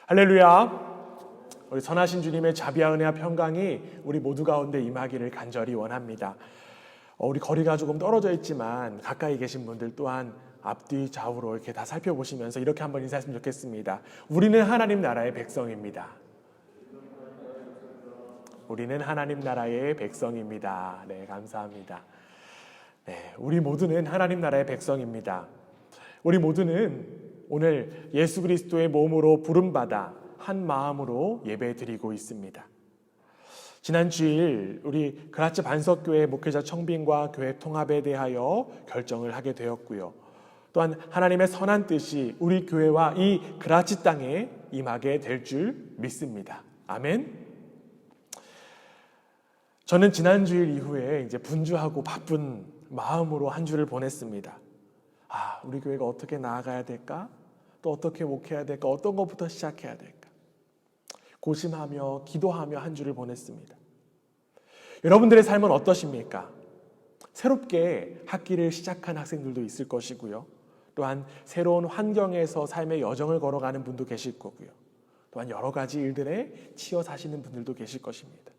할렐루야. 우리 선하신 주님의 자비와 은혜와 평강이 우리 모두 가운데 임하기를 간절히 원합니다. 우리 거리가 조금 떨어져 있지만 가까이 계신 분들 또한 앞뒤 좌우로 이렇게 다 살펴보시면서 이렇게 한번 인사했으면 좋겠습니다. 우리는 하나님 나라의 백성입니다. 우리는 하나님 나라의 백성입니다. 네, 감사합니다. 네, 우리 모두는 하나님 나라의 백성입니다. 우리 모두는 오늘 예수 그리스도의 몸으로 부름받아 한 마음으로 예배드리고 있습니다. 지난 주일 우리 그라츠 반석교회 목회자 청빙과 교회 통합에 대하여 결정을 하게 되었고요. 또한 하나님의 선한 뜻이 우리 교회와 이 그라츠 땅에 임하게 될 줄 믿습니다. 아멘. 저는 지난 주일 이후에 이제 분주하고 바쁜 마음으로 한 주를 보냈습니다. 우리 교회가 어떻게 나아가야 될까? 또 어떻게 목회해야 될까? 어떤 것부터 시작해야 될까? 고심하며 기도하며 한 주를 보냈습니다. 여러분들의 삶은 어떠십니까? 새롭게 학기를 시작한 학생들도 있을 것이고요. 또한 새로운 환경에서 삶의 여정을 걸어가는 분도 계실 거고요. 또한 여러 가지 일들에 치여 사시는 분들도 계실 것입니다.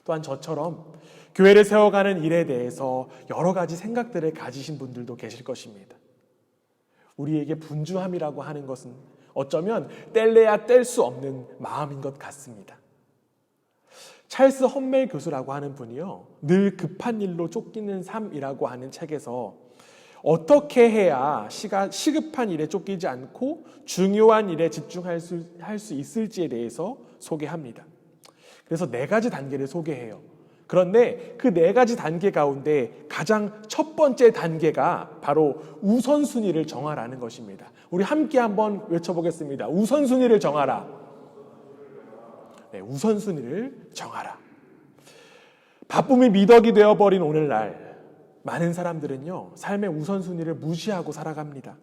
또한 저처럼 교회를 세워가는 일에 대해서 여러 가지 생각들을 가지신 분들도 계실 것입니다. 우리에게 분주함이라고 하는 것은 어쩌면 뗄래야 뗄 수 없는 마음인 것 같습니다. 찰스 험멜 교수라고 하는 분이요, 늘 급한 일로 쫓기는 삶이라고 하는 책에서 어떻게 해야 시급한 일에 쫓기지 않고 중요한 일에 집중할 수 있을지에 대해서 소개합니다. 그래서 4가지 단계를 소개해요. 그런데 그 4가지 단계 가운데 가장 첫 번째 단계가 바로 우선순위를 정하라는 것입니다. 우리 함께 한번 외쳐보겠습니다. 우선순위를 정하라. 네, 우선순위를 정하라. 바쁨이 미덕이 되어버린 오늘날 많은 사람들은요, 삶의 우선순위를 무시하고 살아갑니다.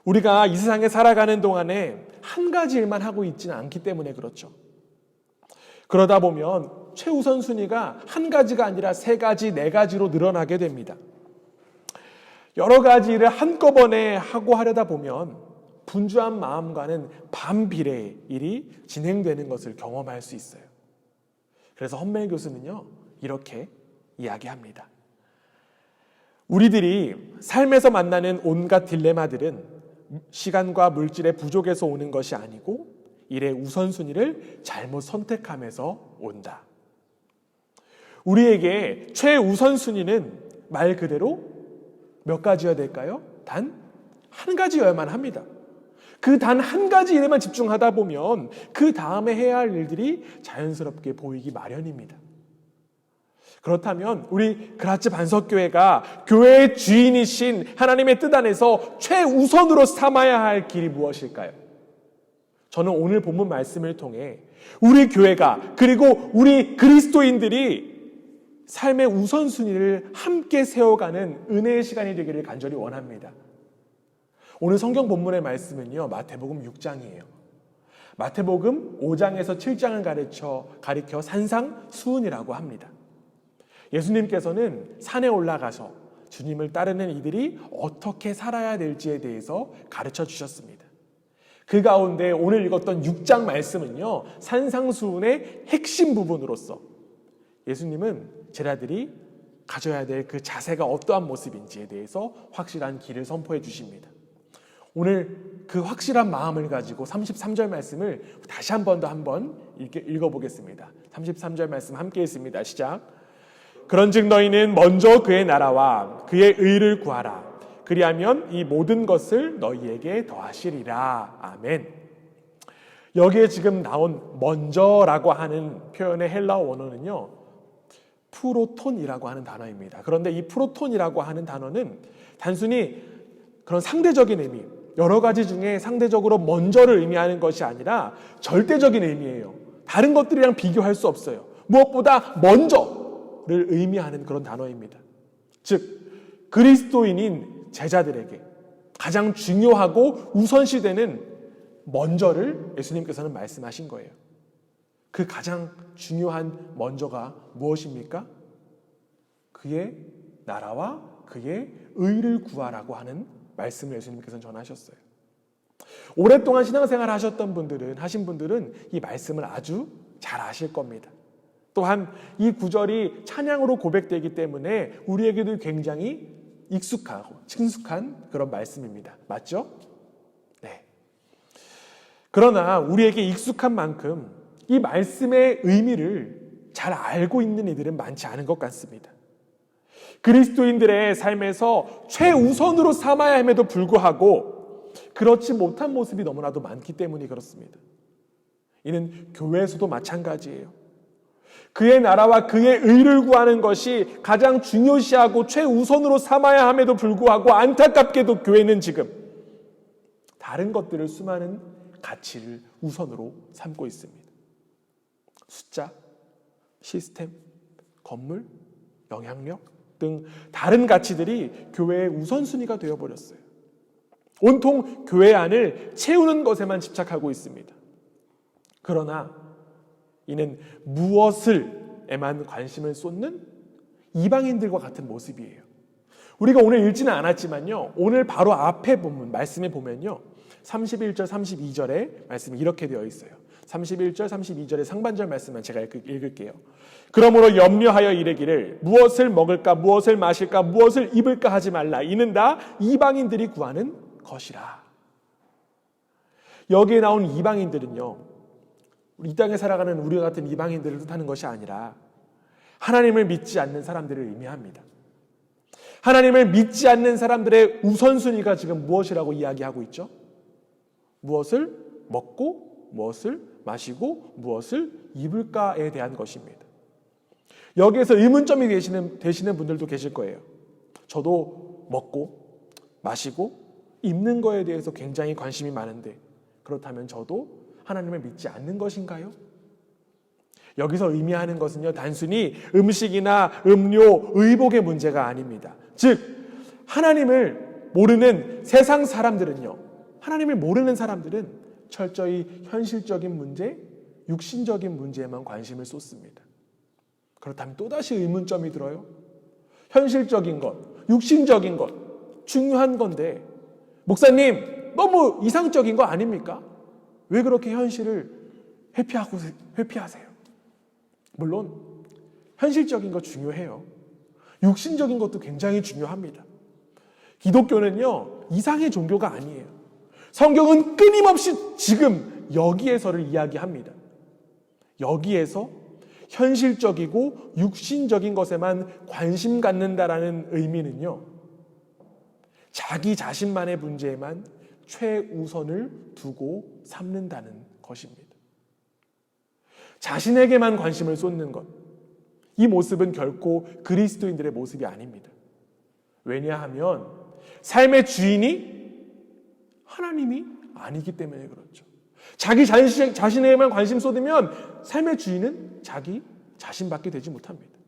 우리가 이 세상에 살아가는 동안에 한 가지 일만 하고 있지는 않기 때문에 그렇죠. 그러다 보면 최우선순위가 한 가지가 아니라 3가지, 4가지로 늘어나게 됩니다. 여러 가지 일을 한꺼번에 하고 하려다 보면 분주한 마음과는 반비례의 일이 진행되는 것을 경험할 수 있어요. 그래서 험멜 교수는요, 이렇게 이야기합니다. 우리들이 삶에서 만나는 온갖 딜레마들은 시간과 물질의 부족에서 오는 것이 아니고 일의 우선순위를 잘못 선택하면서 온다. 우리에게 최우선순위는 말 그대로 몇 가지여야 될까요? 단 한 가지여야만 합니다. 그 단 한 가지 일에만 집중하다 보면 그 다음에 해야 할 일들이 자연스럽게 보이기 마련입니다. 그렇다면 우리 그라츠 반석교회가 교회의 주인이신 하나님의 뜻 안에서 최우선으로 삼아야 할 길이 무엇일까요? 저는 오늘 본문 말씀을 통해 우리 교회가 그리고 우리 그리스도인들이 삶의 우선순위를 함께 세워가는 은혜의 시간이 되기를 간절히 원합니다. 오늘 성경 본문의 말씀은요, 마태복음 6장이에요. 마태복음 5장에서 7장을 가리켜 산상수훈이라고 합니다. 예수님께서는 산에 올라가서 주님을 따르는 이들이 어떻게 살아야 될지에 대해서 가르쳐 주셨습니다. 그 가운데 오늘 읽었던 6장 말씀은요, 산상수훈의 핵심 부분으로서 예수님은 제자들이 가져야 될 그 자세가 어떠한 모습인지에 대해서 확실한 길을 선포해 주십니다. 오늘 그 확실한 마음을 가지고 33절 말씀을 다시 한 번 더 읽어보겠습니다. 33절 말씀 함께 있습니다. 시작. 그런즉 너희는 먼저 그의 나라와 그의 의를 구하라. 그리하면 이 모든 것을 너희에게 더하시리라. 아멘. 여기에 지금 나온 먼저라고 하는 표현의 헬라어 원어는요, 프로톤이라고 하는 단어입니다. 그런데 이 프로톤이라고 하는 단어는 단순히 그런 상대적인 의미, 여러 가지 중에 상대적으로 먼저를 의미하는 것이 아니라 절대적인 의미예요. 다른 것들이랑 비교할 수 없어요. 무엇보다 먼저를 의미하는 그런 단어입니다. 즉 그리스도인인 제자들에게 가장 중요하고 우선시되는 먼저를 예수님께서는 말씀하신 거예요. 그 가장 중요한 먼저가 무엇입니까? 그의 나라와 그의 의를 구하라고 하는 말씀을 예수님께서는 전하셨어요. 오랫동안 신앙생활을 하신 분들은 이 말씀을 아주 잘 아실 겁니다. 또한 이 구절이 찬양으로 고백되기 때문에 우리에게도 굉장히 익숙하고 친숙한 그런 말씀입니다. 맞죠? 네. 그러나 우리에게 익숙한 만큼 이 말씀의 의미를 잘 알고 있는 이들은 많지 않은 것 같습니다. 그리스도인들의 삶에서 최우선으로 삼아야 함에도 불구하고 그렇지 못한 모습이 너무나도 많기 때문이 그렇습니다. 이는 교회에서도 마찬가지예요. 그의 나라와 그의 의를 구하는 것이 가장 중요시하고 최우선으로 삼아야 함에도 불구하고 안타깝게도 교회는 지금 다른 것들을 수많은 가치를 우선으로 삼고 있습니다. 숫자, 시스템, 건물, 영향력 등 다른 가치들이 교회의 우선순위가 되어버렸어요. 온통 교회 안을 채우는 것에만 집착하고 있습니다. 그러나 이는 무엇을에만 관심을 쏟는 이방인들과 같은 모습이에요. 우리가 오늘 읽지는 않았지만요, 오늘 바로 앞에 본문 말씀에 보면요, 31절 32절에 말씀이 이렇게 되어 있어요. 31절 32절의 상반절 말씀만 제가 읽을게요. 그러므로 염려하여 이르기를 무엇을 먹을까 무엇을 마실까 무엇을 입을까 하지 말라. 이는 다 이방인들이 구하는 것이라. 여기에 나온 이방인들은요, 이 땅에 살아가는 우리와 같은 이방인들을 뜻하는 것이 아니라 하나님을 믿지 않는 사람들을 의미합니다. 하나님을 믿지 않는 사람들의 우선순위가 지금 무엇이라고 이야기하고 있죠? 무엇을 먹고 무엇을 마시고 무엇을 입을까에 대한 것입니다. 여기에서 의문점이 되시는 분들도 계실 거예요. 저도 먹고 마시고 입는 거에 대해서 굉장히 관심이 많은데 그렇다면 저도 하나님을 믿지 않는 것인가요? 여기서 의미하는 것은요, 단순히 음식이나 음료, 의복의 문제가 아닙니다. 즉 하나님을 모르는 세상 사람들은요, 하나님을 모르는 사람들은 철저히 현실적인 문제, 육신적인 문제에만 관심을 쏟습니다. 그렇다면 또다시 의문점이 들어요. 현실적인 것, 육신적인 것, 중요한 건데 목사님 너무 이상적인 거 아닙니까? 왜 그렇게 현실을 회피하세요? 물론 현실적인 거 중요해요. 육신적인 것도 굉장히 중요합니다. 기독교는요, 이상의 종교가 아니에요. 성경은 끊임없이 지금 여기에서를 이야기합니다. 여기에서 현실적이고 육신적인 것에만 관심 갖는다라는 의미는요, 자기 자신만의 문제에만 최우선을 두고 삼는다는 것입니다. 자신에게만 관심을 쏟는 것, 이 모습은 결코 그리스도인들의 모습이 아닙니다. 왜냐하면 삶의 주인이 하나님이 아니기 때문에 그렇죠. 자기 자신에게만 관심 쏟으면 삶의 주인은 자기 자신밖에 되지 못합니다.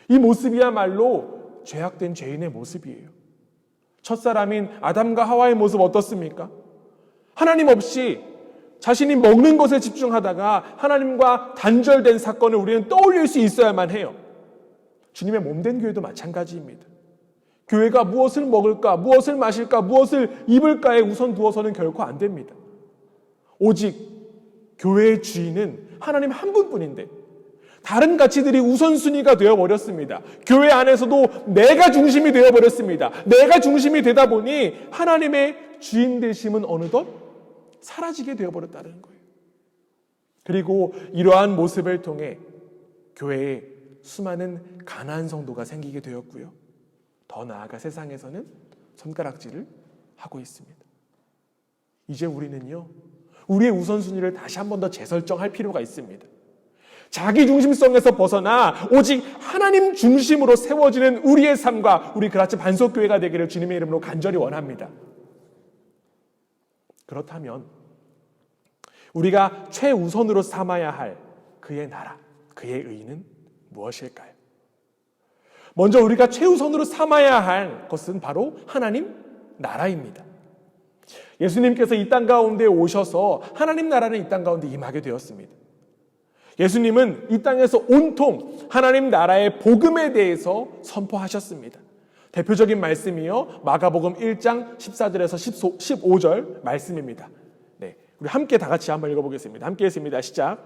이 모습이야말로 죄악된 죄인의 모습이에요. 첫사람인 아담과 하와의 모습 어떻습니까? 하나님 없이 자신이 먹는 것에 집중하다가 하나님과 단절된 사건을 우리는 떠올릴 수 있어야만 해요. 주님의 몸된 교회도 마찬가지입니다. 교회가 무엇을 먹을까, 무엇을 마실까, 무엇을 입을까에 우선 두어서는 결코 안 됩니다. 오직 교회의 주인은 하나님 한 분뿐인데 다른 가치들이 우선순위가 되어버렸습니다. 교회 안에서도 내가 중심이 되어버렸습니다. 내가 중심이 되다 보니 하나님의 주인 되심은 어느덧 사라지게 되어버렸다는 거예요. 그리고 이러한 모습을 통해 교회에 수많은 가난한 성도가 생기게 되었고요. 더 나아가 세상에서는 손가락질을 하고 있습니다. 이제 우리는요, 우리의 우선순위를 다시 한 번 더 재설정할 필요가 있습니다. 자기 중심성에서 벗어나 오직 하나님 중심으로 세워지는 우리의 삶과 우리 그라치 반석교회가 되기를 주님의 이름으로 간절히 원합니다. 그렇다면 우리가 최우선으로 삼아야 할 그의 나라, 그의 의는 무엇일까요? 먼저 우리가 최우선으로 삼아야 할 것은 바로 하나님 나라입니다. 예수님께서 이 땅 가운데 오셔서 하나님 나라는 이 땅 가운데 임하게 되었습니다. 예수님은 이 땅에서 온통 하나님 나라의 복음에 대해서 선포하셨습니다. 대표적인 말씀이요, 마가복음 1장 14절에서 15절 말씀입니다. 네, 우리 함께 다 같이 한번 읽어보겠습니다. 함께 했습니다. 시작.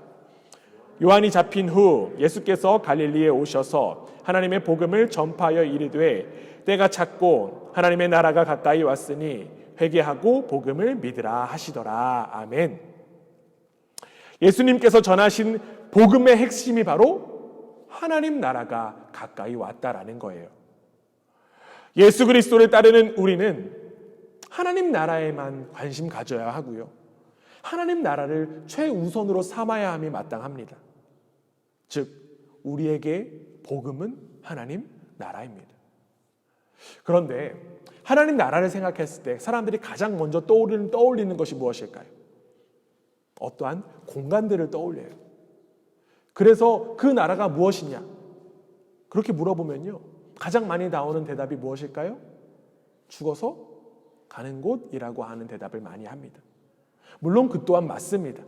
요한이 잡힌 후 예수께서 갈릴리에 오셔서 하나님의 복음을 전파하여 이르되 때가 찼고 하나님의 나라가 가까이 왔으니 회개하고 복음을 믿으라 하시더라. 아멘. 예수님께서 전하신 복음의 핵심이 바로 하나님 나라가 가까이 왔다라는 거예요. 예수 그리스도를 따르는 우리는 하나님 나라에만 관심 가져야 하고요, 하나님 나라를 최우선으로 삼아야 함이 마땅합니다. 즉, 우리에게 복음은 하나님 나라입니다. 그런데 하나님 나라를 생각했을 때 사람들이 가장 먼저 떠올리는 것이 무엇일까요? 어떠한 공간들을 떠올려요. 그래서 그 나라가 무엇이냐? 그렇게 물어보면요, 가장 많이 나오는 대답이 무엇일까요? 죽어서 가는 곳이라고 하는 대답을 많이 합니다. 물론 그 또한 맞습니다.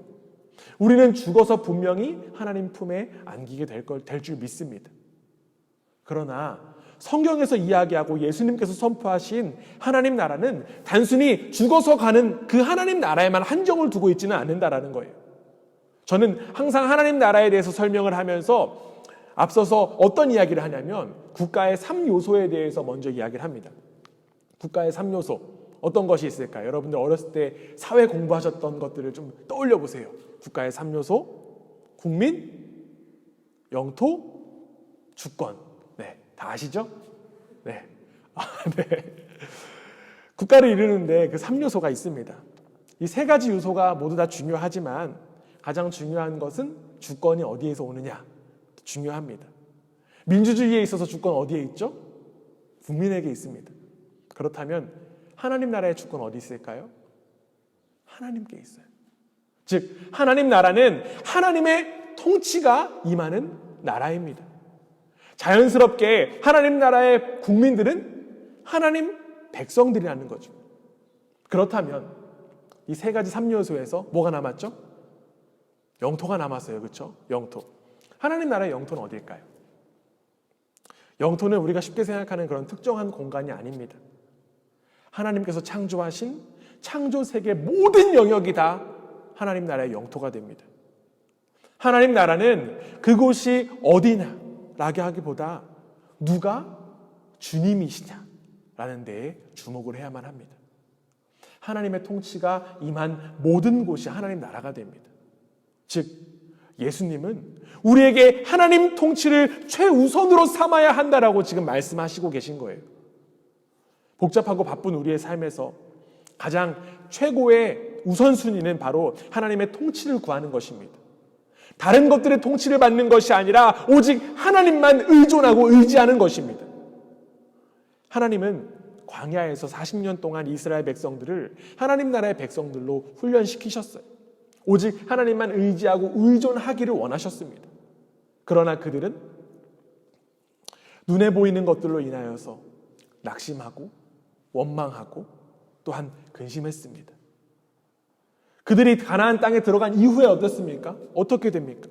우리는 죽어서 분명히 하나님 품에 안기게 될 줄 믿습니다. 그러나 성경에서 이야기하고 예수님께서 선포하신 하나님 나라는 단순히 죽어서 가는 그 하나님 나라에만 한정을 두고 있지는 않는다라는 거예요. 저는 항상 하나님 나라에 대해서 설명을 하면서 앞서서 어떤 이야기를 하냐면 국가의 3요소에 대해서 먼저 이야기를 합니다. 국가의 3요소, 어떤 것이 있을까요? 여러분들 어렸을 때 사회 공부하셨던 것들을 좀 떠올려 보세요. 국가의 3요소, 국민, 영토, 주권. 네, 다 아시죠? 네. 네. 국가를 이루는데 그 3요소가 있습니다. 이 세 가지 요소가 모두 다 중요하지만 가장 중요한 것은 주권이 어디에서 오느냐, 중요합니다. 민주주의에 있어서 주권 어디에 있죠? 국민에게 있습니다. 그렇다면 하나님 나라의 주권 어디 있을까요? 하나님께 있어요. 즉, 하나님 나라는 하나님의 통치가 임하는 나라입니다. 자연스럽게 하나님 나라의 국민들은 하나님 백성들이라는 거죠. 그렇다면 이 세 가지 3요소에서 뭐가 남았죠? 영토가 남았어요. 그렇죠? 영토. 하나님 나라의 영토는 어디일까요? 영토는 우리가 쉽게 생각하는 그런 특정한 공간이 아닙니다. 하나님께서 창조하신 창조 세계 모든 영역이 다 하나님 나라의 영토가 됩니다. 하나님 나라는 그곳이 어디냐라고 하기보다 누가 주님이시냐라는 데에 주목을 해야만 합니다. 하나님의 통치가 임한 모든 곳이 하나님 나라가 됩니다. 즉, 예수님은 우리에게 하나님 통치를 최우선으로 삼아야 한다라고 지금 말씀하시고 계신 거예요. 복잡하고 바쁜 우리의 삶에서 가장 최고의 우선순위는 바로 하나님의 통치를 구하는 것입니다. 다른 것들의 통치를 받는 것이 아니라 오직 하나님만 의존하고 의지하는 것입니다. 하나님은 광야에서 40년 동안 이스라엘 백성들을 하나님 나라의 백성들로 훈련시키셨어요. 오직 하나님만 의지하고 의존하기를 원하셨습니다. 그러나 그들은 눈에 보이는 것들로 인하여서 낙심하고 원망하고 또한 근심했습니다. 그들이 가나안 땅에 들어간 이후에 어떻습니까? 어떻게 됩니까?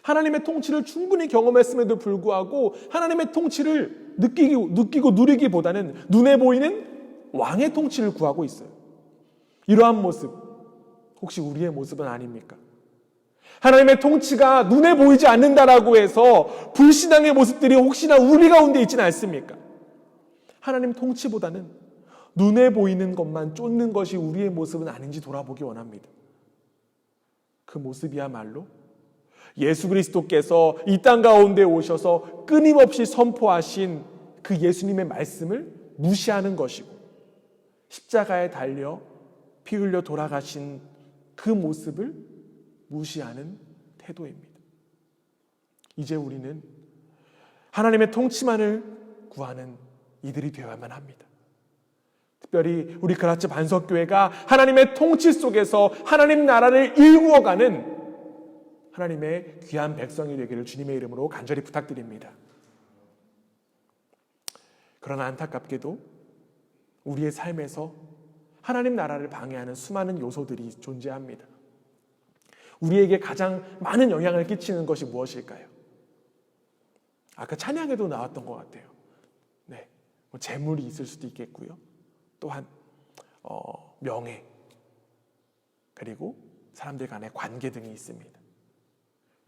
하나님의 통치를 충분히 경험했음에도 불구하고 하나님의 통치를 느끼고 누리기보다는 눈에 보이는 왕의 통치를 구하고 있어요. 이러한 모습, 혹시 우리의 모습은 아닙니까? 하나님의 통치가 눈에 보이지 않는다라고 해서 불신앙의 모습들이 혹시나 우리 가운데 있지는 않습니까? 하나님 통치보다는 눈에 보이는 것만 쫓는 것이 우리의 모습은 아닌지 돌아보기 원합니다. 그 모습이야말로 예수 그리스도께서 이 땅 가운데 오셔서 끊임없이 선포하신 그 예수님의 말씀을 무시하는 것이고 십자가에 달려 피 흘려 돌아가신 그 모습을 무시하는 태도입니다. 이제 우리는 하나님의 통치만을 구하는 이들이 되어야만 합니다. 특별히 우리 그라츠 반석교회가 하나님의 통치 속에서 하나님 나라를 일구어가는 하나님의 귀한 백성이 되기를 주님의 이름으로 간절히 부탁드립니다. 그러나 안타깝게도 우리의 삶에서 하나님 나라를 방해하는 수많은 요소들이 존재합니다. 우리에게 가장 많은 영향을 끼치는 것이 무엇일까요? 아까 찬양에도 나왔던 것 같아요. 네, 뭐 재물이 있을 수도 있겠고요. 또한 명예, 그리고 사람들 간의 관계 등이 있습니다.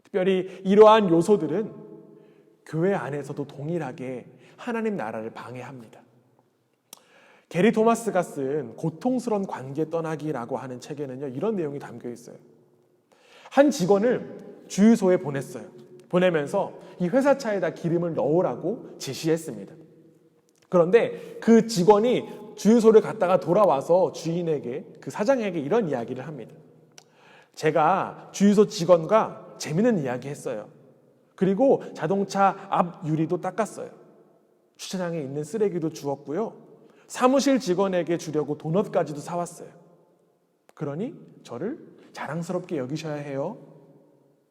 특별히 이러한 요소들은 교회 안에서도 동일하게 하나님 나라를 방해합니다. 게리 토마스가 쓴 고통스러운 관계 떠나기라고 하는 책에는요, 이런 내용이 담겨 있어요. 한 직원을 주유소에 보냈어요. 보내면서 이 회사차에다 기름을 넣으라고 지시했습니다. 그런데 그 직원이 주유소를 갔다가 돌아와서 주인에게, 그 사장에게 이런 이야기를 합니다. 제가 주유소 직원과 재밌는 이야기 했어요. 그리고 자동차 앞 유리도 닦았어요. 주차장에 있는 쓰레기도 주웠고요. 사무실 직원에게 주려고 도넛까지도 사왔어요. 그러니 저를 자랑스럽게 여기셔야 해요.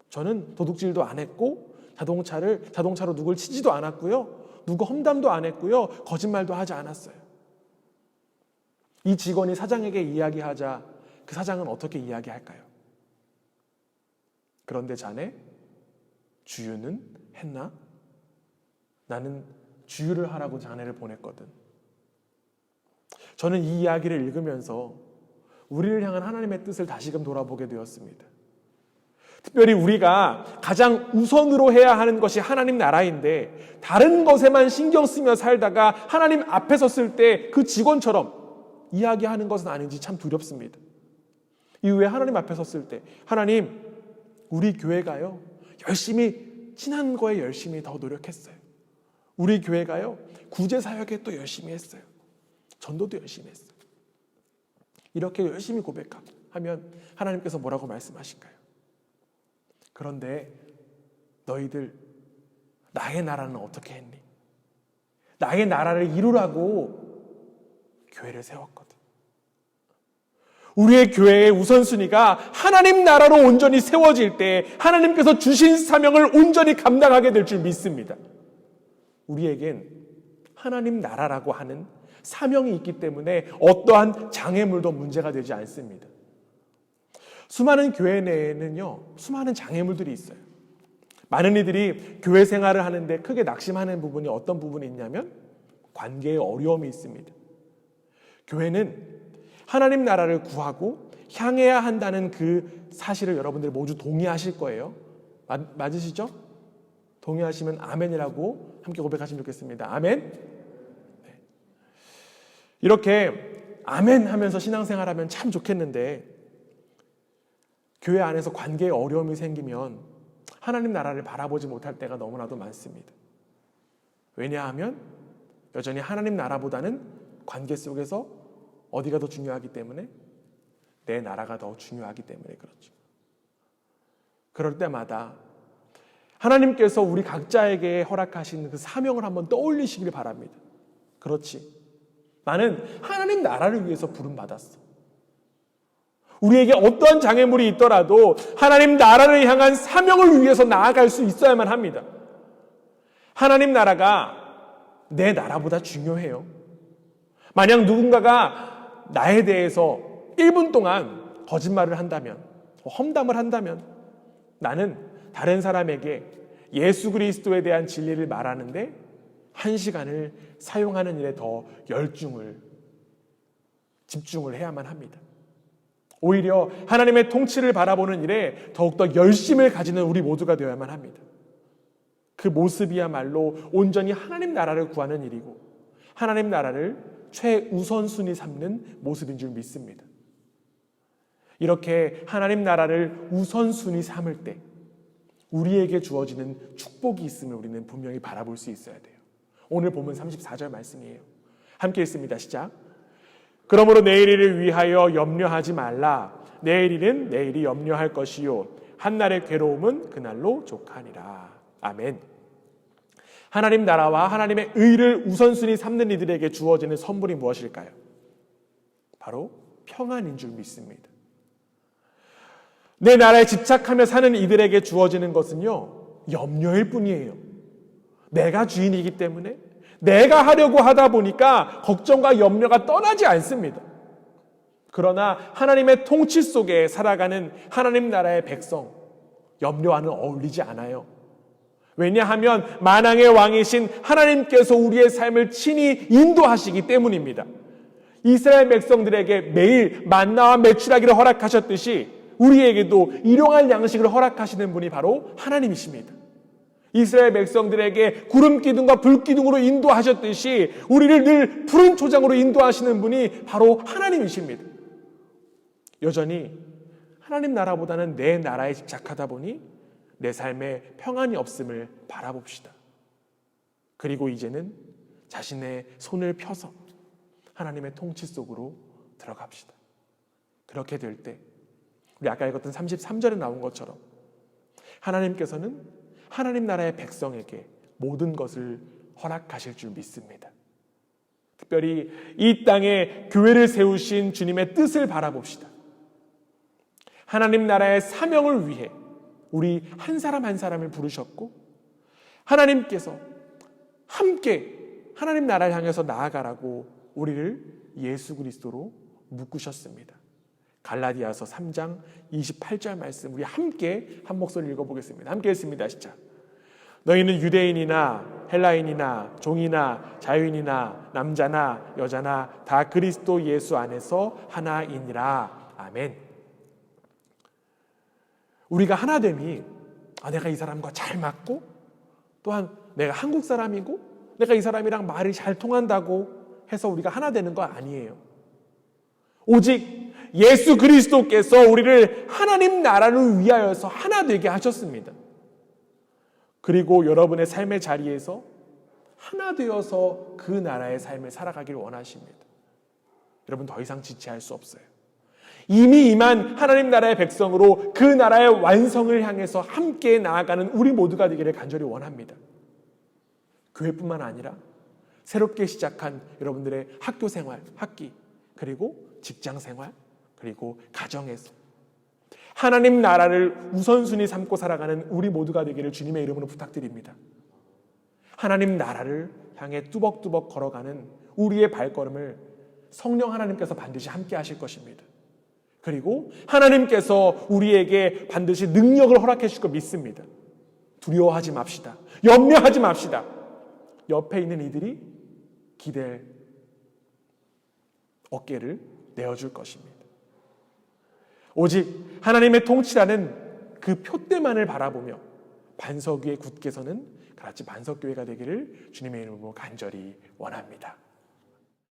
저는 도둑질도 안 했고 자동차로 누굴 치지도 않았고요. 누구 험담도 안 했고요. 거짓말도 하지 않았어요. 이 직원이 사장에게 이야기하자 그 사장은 어떻게 이야기할까요? 그런데 자네 주유는 했나? 나는 주유를 하라고 자네를 보냈거든. 저는 이 이야기를 읽으면서 우리를 향한 하나님의 뜻을 다시금 돌아보게 되었습니다. 특별히 우리가 가장 우선으로 해야 하는 것이 하나님 나라인데 다른 것에만 신경 쓰며 살다가 하나님 앞에 섰을 때 그 직원처럼 이야기하는 것은 아닌지 참 두렵습니다. 이후에 하나님 앞에 섰을 때 하나님, 우리 교회가요 열심히 친한 거에 열심히 더 노력했어요. 우리 교회가요 구제사역에 또 열심히 했어요. 전도도 열심히 했어요. 이렇게 열심히 고백하고 하면 하나님께서 뭐라고 말씀하실까요? 그런데 너희들 나의 나라는 어떻게 했니? 나의 나라를 이루라고 교회를 세웠거든. 우리의 교회의 우선순위가 하나님 나라로 온전히 세워질 때 하나님께서 주신 사명을 온전히 감당하게 될 줄 믿습니다. 우리에겐 하나님 나라라고 하는 사명이 있기 때문에 어떠한 장애물도 문제가 되지 않습니다. 수많은 교회 내에는요, 수많은 장애물들이 있어요. 많은 이들이 교회 생활을 하는데 크게 낙심하는 부분이 어떤 부분이 있냐면 관계에 어려움이 있습니다. 교회는 하나님 나라를 구하고 향해야 한다는 그 사실을 여러분들 모두 동의하실 거예요. 맞으시죠? 동의하시면 아멘이라고 함께 고백하시면 좋겠습니다. 아멘. 네. 이렇게 아멘 하면서 신앙생활하면 참 좋겠는데 교회 안에서 관계에 어려움이 생기면 하나님 나라를 바라보지 못할 때가 너무나도 많습니다. 왜냐하면 여전히 하나님 나라보다는 관계 속에서 어디가 더 중요하기 때문에? 내 나라가 더 중요하기 때문에 그렇죠. 그럴 때마다 하나님께서 우리 각자에게 허락하신 그 사명을 한번 떠올리시길 바랍니다. 그렇지. 나는 하나님 나라를 위해서 부름받았어. 우리에게 어떠한 장애물이 있더라도 하나님 나라를 향한 사명을 위해서 나아갈 수 있어야만 합니다. 하나님 나라가 내 나라보다 중요해요. 만약 누군가가 나에 대해서 1분 동안 거짓말을 한다면, 험담을 한다면 나는 다른 사람에게 예수 그리스도에 대한 진리를 말하는데 1시간을 사용하는 일에 더 집중을 해야만 합니다. 오히려 하나님의 통치를 바라보는 일에 더욱더 열심을 가지는 우리 모두가 되어야만 합니다. 그 모습이야말로 온전히 하나님 나라를 구하는 일이고 하나님 나라를 최우선순위 삼는 모습인 줄 믿습니다. 이렇게 하나님 나라를 우선순위 삼을 때 우리에게 주어지는 축복이 있음을 우리는 분명히 바라볼 수 있어야 돼요. 오늘 본문 34절 말씀이에요. 함께 읽습니다. 시작. 그러므로 내일 일을 위하여 염려하지 말라. 내일 일은 내일이 염려할 것이요 한날의 괴로움은 그날로 족하니라. 아멘. 하나님 나라와 하나님의 의를 우선순위 삼는 이들에게 주어지는 선물이 무엇일까요? 바로 평안인 줄 믿습니다. 내 나라에 집착하며 사는 이들에게 주어지는 것은요, 염려일 뿐이에요. 내가 주인이기 때문에 내가 하려고 하다 보니까 걱정과 염려가 떠나지 않습니다. 그러나 하나님의 통치 속에 살아가는 하나님 나라의 백성, 염려와는 어울리지 않아요. 왜냐하면 만왕의 왕이신 하나님께서 우리의 삶을 친히 인도하시기 때문입니다. 이스라엘 백성들에게 매일 만나와 메추라기를 허락하셨듯이 우리에게도 일용할 양식을 허락하시는 분이 바로 하나님이십니다. 이스라엘 백성들에게 구름 기둥과 불 기둥으로 인도하셨듯이 우리를 늘 푸른 초장으로 인도하시는 분이 바로 하나님이십니다. 여전히 하나님 나라보다는 내 나라에 집착하다 보니 내 삶에 평안이 없음을 바라봅시다. 그리고 이제는 자신의 손을 펴서 하나님의 통치 속으로 들어갑시다. 그렇게 될 때 우리 아까 읽었던 33절에 나온 것처럼 하나님께서는 하나님 나라의 백성에게 모든 것을 허락하실 줄 믿습니다. 특별히 이 땅에 교회를 세우신 주님의 뜻을 바라봅시다. 하나님 나라의 사명을 위해 우리 한 사람 한 사람을 부르셨고 하나님께서 함께 하나님 나라를 향해서 나아가라고 우리를 예수 그리스도로 묶으셨습니다. 갈라디아서 3장 28절 말씀 우리 함께 한 목소리 읽어보겠습니다. 함께 읽습니다. 시작. 너희는 유대인이나 헬라인이나 종이나 자유인이나 남자나 여자나 다 그리스도 예수 안에서 하나이니라. 아멘. 우리가 하나됨이 내가 이 사람과 잘 맞고 또한 내가 한국 사람이고 내가 이 사람이랑 말이 잘 통한다고 해서 우리가 하나 되는 거 아니에요. 오직 예수 그리스도께서 우리를 하나님 나라를 위하여서 하나 되게 하셨습니다. 그리고 여러분의 삶의 자리에서 하나 되어서 그 나라의 삶을 살아가기를 원하십니다. 여러분 더 이상 지체할 수 없어요. 이미 임한 하나님 나라의 백성으로 그 나라의 완성을 향해서 함께 나아가는 우리 모두가 되기를 간절히 원합니다. 교회뿐만 아니라 새롭게 시작한 여러분들의 학교 생활, 학기, 그리고 직장 생활, 그리고 가정에서 하나님 나라를 우선순위 삼고 살아가는 우리 모두가 되기를 주님의 이름으로 부탁드립니다. 하나님 나라를 향해 뚜벅뚜벅 걸어가는 우리의 발걸음을 성령 하나님께서 반드시 함께 하실 것입니다. 그리고 하나님께서 우리에게 반드시 능력을 허락해 주실 거 믿습니다. 두려워하지 맙시다. 염려하지 맙시다. 옆에 있는 이들이 기댈 어깨를 내어줄 것입니다. 오직 하나님의 통치라는 그 표대만을 바라보며 반석 위에 굳게 서는 같이 반석교회가 되기를 주님의 이름으로 간절히 원합니다.